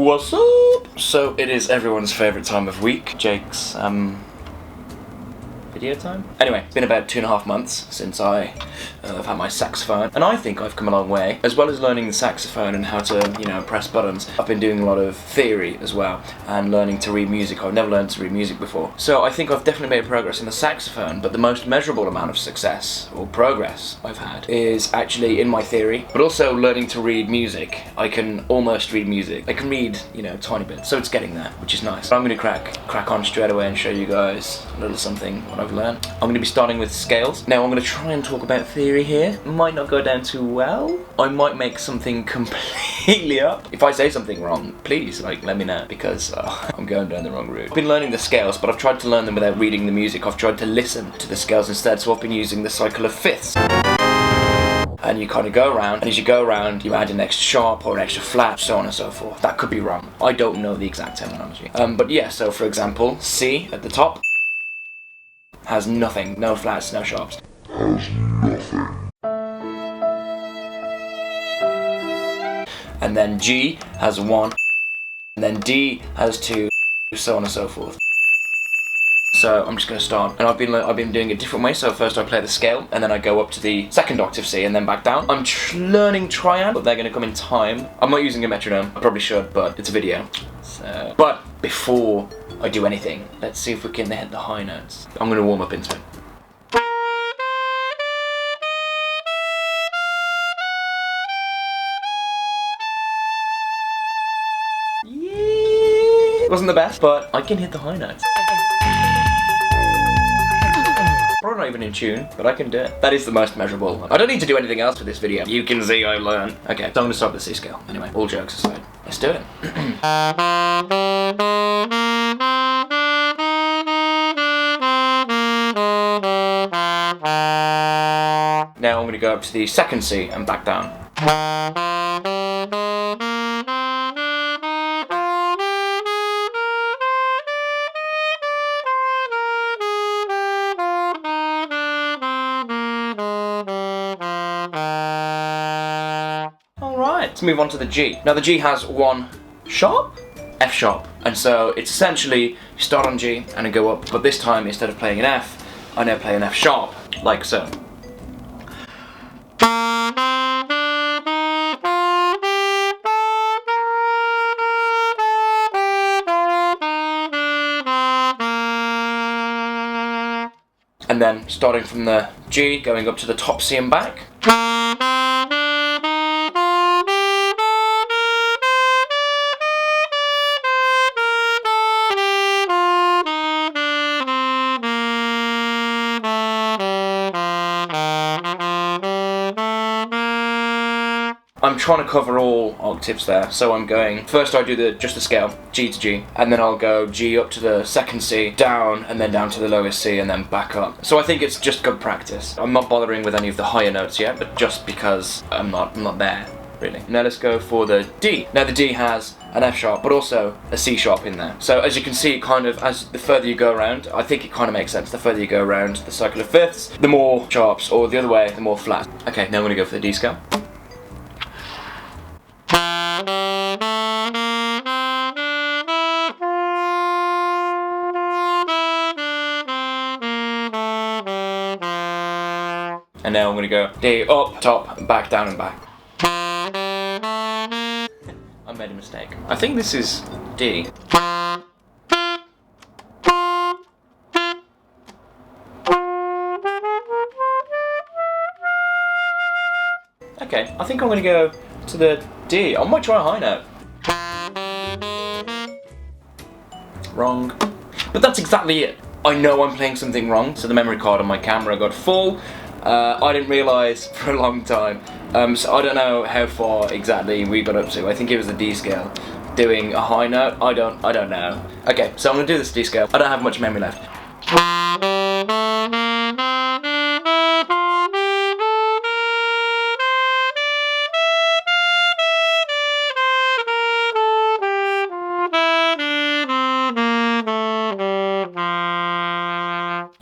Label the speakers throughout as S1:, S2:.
S1: What's up? So it is everyone's favourite time of week, Jake's video time? Anyway, it's been about 2.5 months since I have had my saxophone, and I think I've come a long way. As well as learning the saxophone and how to, you know, press buttons, I've been doing a lot of theory as well, and learning to read music. I've never learned to read music before. So I think I've definitely made progress in the saxophone, but the most measurable amount of success, or progress, I've had is actually in my theory, but also learning to read music. I can almost read music. I can read, you know, tiny bits, so it's getting there, which is nice. I'm gonna crack on straight away and show you guys a little something what I've learned. I'm going to be starting with scales. Now I'm going to try and talk about theory here. Might not go down too well. I might make something completely up. If I say something wrong, please, like, let me know, because I'm going down the wrong route. I've been learning the scales, but I've tried to learn them without reading the music. I've tried to listen to the scales instead, so I've been using the cycle of fifths. And you kind of go around, and as you go around, you add an extra sharp or an extra flat, so on and so forth. That could be wrong. I don't know the exact terminology. But yeah, so for example, C at the top has nothing, no flats, no sharps.
S2: Has nothing.
S1: And then G has 1, and then D has 2, so on and so forth. So I'm just going to start, and I've been doing it a different way. So first I play the scale, and then I go up to the second octave C, and then back down. I'm learning triad, but they're going to come in time. I'm not using a metronome. I probably should, but it's a video. So, but before I do anything, let's see if we can hit the high notes. I'm going to warm up into it. Yeah. Wasn't the best, but I can hit the high notes. Probably not even in tune, but I can do it. That is the most measurable. I don't need to do anything else for this video. You can see I learn. Okay, so I'm going to start with the C scale. Anyway, all jokes aside, let's do it. Now I'm going to go up to the second C and back down. Alright, let's move on to the G. Now the G has 1 sharp, F sharp, and so it's essentially you start on G and then go up, but this time instead of playing an F, I now play an F sharp, like so. And then starting from the G, going up to the top C and back. I'm trying to cover all octaves there, so I'm going, first I do just the scale, G to G, and then I'll go G up to the second C, down, and then down to the lowest C, and then back up. So I think it's just good practice. I'm not bothering with any of the higher notes yet, but just because I'm not there, really. Now let's go for the D. Now the D has an F sharp, but also a C sharp in there. So as you can see, kind of, as the further you go around, I think it kind of makes sense. The further you go around the cycle of fifths, the more sharps, or the other way, the more flat. Okay, now I'm gonna go for the D scale. And now I'm going to go D up, top, back, down and back. I made a mistake. I think this is D. Okay, I think I'm going to go to the D. I might try a high note. Wrong. But that's exactly it. I know I'm playing something wrong, so the memory card on my camera got full. I didn't realise for a long time, so I don't know how far exactly we got up to. I think it was the D scale. Doing a high note, I don't know. Okay, so I'm going to do this D scale. I don't have much memory left.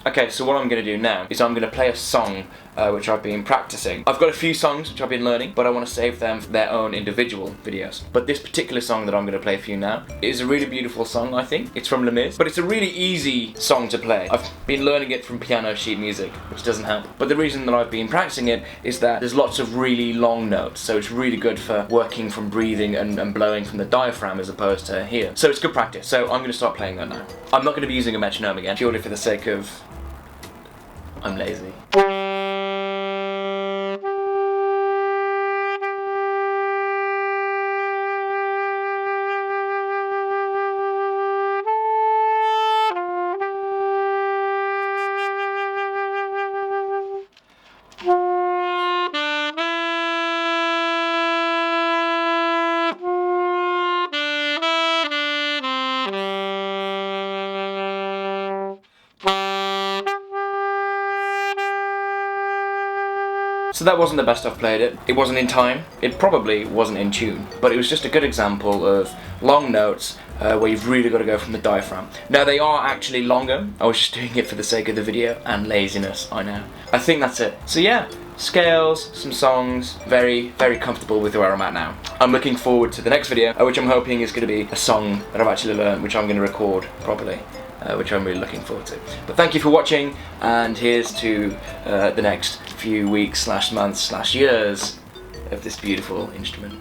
S1: Okay, so what I'm going to do now is I'm going to play a song which I've been practicing. I've got a few songs which I've been learning, but I want to save them for their own individual videos. But this particular song that I'm going to play for you now is a really beautiful song, I think. It's from Les Mis, but it's a really easy song to play. I've been learning it from piano sheet music, which doesn't help. But the reason that I've been practicing it is that there's lots of really long notes, so it's really good for working from breathing and blowing from the diaphragm as opposed to here. So it's good practice. So I'm going to start playing that now. I'm not going to be using a metronome again, purely for the sake of... I'm lazy. So that wasn't the best I've played it. It wasn't in time. It probably wasn't in tune. But it was just a good example of long notes where you've really got to go from the diaphragm. Now they are actually longer. I was just doing it for the sake of the video and laziness, I know. I think that's it. So yeah, scales, some songs, very, very comfortable with where I'm at now. I'm looking forward to the next video, which I'm hoping is going to be a song that I've actually learned, which I'm going to record properly. Which I'm really looking forward to. But thank you for watching, and here's to the next few weeks / months / years of this beautiful instrument.